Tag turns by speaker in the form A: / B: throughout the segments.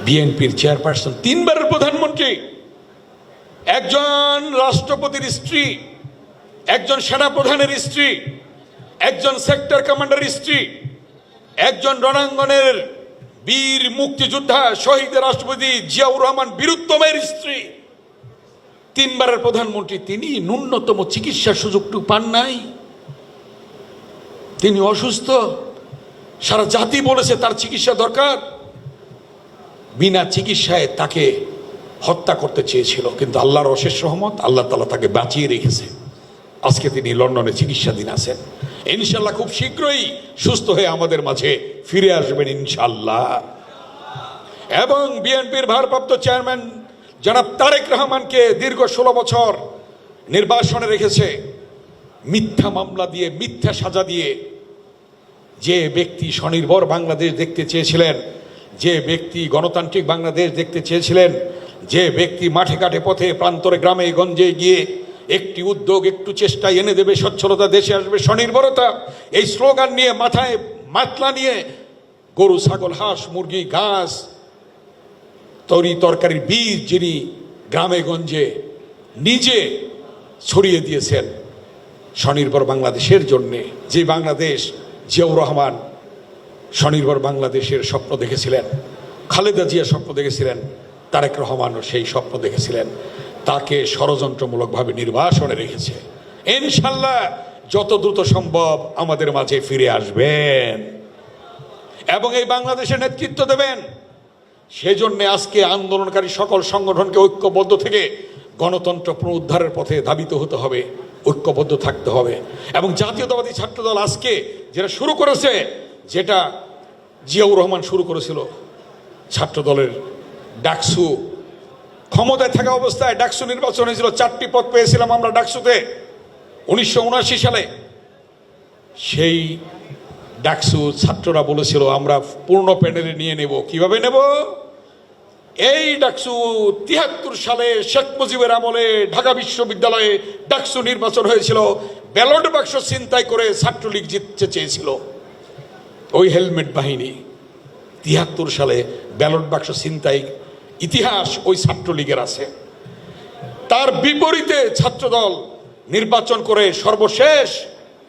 A: বিএনপির চেয়ারপারসন, 3 বারের প্রধানমন্ত্রী, একজন রাষ্ট্রপতির স্ত্রী, একজন সেনাপ্রধানের স্ত্রী, একজন সেক্টর কমান্ডারের স্ত্রী, একজন রণাঙ্গনের বীর মুক্তিযোদ্ধা শহীদ রাষ্ট্রপতি জিয়াউর রহমান বীরুত্তমের স্ত্রী, 3 বারের প্রধানমন্ত্রী, তিনি ন্যূনতম চিকিৎসার সুযোগটুকু পান নাই। তিনি অসুস্থ, সারা জাতি বলেছে তার চিকিৎসা দরকার। বিনা চিকিৎসায় তাকে হত্যা করতে চেয়েছিল, কিন্তু আল্লাহর অশেষ রহমত, আল্লাহ তাআলা তাকে বাঁচিয়ে রেখেছে। আজকে তিনি লন্ডনে চিকিৎসাধীন আছেন। ইনশাল্লাহ খুব শীঘ্রই সুস্থ হয়ে আমাদের মাঝে ফিরে আসবেন ইনশাল্লাহ। এবং বিএনপির ভারপ্রাপ্ত চেয়ারম্যান জনাব তারেক রহমানকে দীর্ঘ 16 বছর নির্বাসনে রেখেছে, মিথ্যা মামলা দিয়ে, মিথ্যা সাজা দিয়ে। যে ব্যক্তি স্বনির্ভর বাংলাদেশ দেখতে চেয়েছিলেন, যে ব্যক্তি গণতান্ত্রিক বাংলাদেশ দেখতে চেয়েছিলেন, যে ব্যক্তি মাঠে ঘাটে পথে প্রান্তরে গ্রামে গঞ্জে গিয়ে একটি উদ্যোগ, একটু চেষ্টা এনে দেবে সচ্ছলতা, দেশে আসবে স্বনির্ভরতা, এই স্লোগান নিয়ে মাথায় মাতলা নিয়ে গরু ছাগল হাঁস মুরগি ঘাস তরি তরকারির বীজ যিনি গ্রামে গঞ্জে নিজে ছড়িয়ে দিয়েছেন স্বনির্ভর বাংলাদেশের জন্যে, যে বাংলাদেশ জিয়াউর রহমান স্বনির্ভর বাংলাদেশের স্বপ্ন দেখেছিলেন, খালেদা জিয়া স্বপ্ন দেখেছিলেন, তারেক রহমানও সেই স্বপ্ন দেখেছিলেন, তাকে ষড়যন্ত্রমূলকভাবে নির্বাসনে রেখেছে। ইনশাল্লাহ যত দ্রুত সম্ভব আমাদের মাঝে ফিরে আসবেন এবং এই বাংলাদেশের নেতৃত্ব দেবেন। সেজন্য আজকে আন্দোলনকারী সকল সংগঠনকে ঐক্যবদ্ধ থেকে গণতন্ত্র পুনরুদ্ধারের পথে ধাবিত হতে হবে, ঐক্যবদ্ধ থাকতে হবে। এবং জাতীয়তাবাদী ছাত্রদল আজকে যেটা শুরু করেছে, যেটা জিয়াউর রহমান শুরু করেছিল, ছাত্রদলের ডাকসু, ক্ষমতায় থাকা অবস্থায় ডাকসু নির্বাচন হয়েছিল, 4টি পদ পেয়েছিলাম আমরা ডাকসুতে 1979 সালে। সেই ডাকসু ছাত্ররা বলেছিল আমরা পূর্ণ প্যানেলে নিয়ে নেব। কিভাবে নেব? এই ডাকসু 73 সালে শেখ মুজিবের আমলে ঢাকা বিশ্ববিদ্যালয়ে ডাকসু নির্বাচন হয়েছিল, ব্যালট বাক্স ছিনতাই করে ছাত্রলীগ জিততে চেয়েছিল। ওই হেলমেট বাহিনী 73 সালে ব্যালট বাক্স ছিনতাই ইতিহাস ওই ছাত্রলীগের আছে। তার বিপরীতে ছাত্রদল নির্বাচন করে সর্বশেষ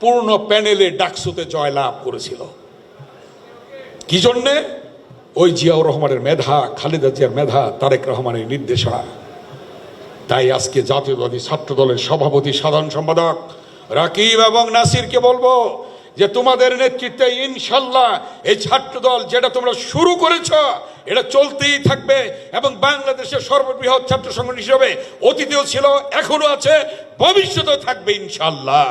A: পূর্ণ প্যানেলে ডাকসুতে জয়লাভ করেছিল। কি জন্যে? ওই জিয়াউর রহমানের মেধা, খালেদা জিয়ার মেধা, তারেক রহমানের নির্দেশনা। তাই আজকে জাতীয়তাবাদী ছাত্রদলের সভাপতি, সাধারণ সম্পাদক রাকিব এবং নাসিরকে বলবো যে তোমাদের নেতৃত্বে ইনশাল্লাহ এই ছাত্রদল যেটা তোমরা শুরু করেছ এটা চলতেই থাকবে এবং বাংলাদেশের সর্ববৃহৎ ছাত্র সংগঠন হিসেবে অতীতেও ছিল, এখনো আছে, ভবিষ্যতেও থাকবে ইনশাল্লাহ।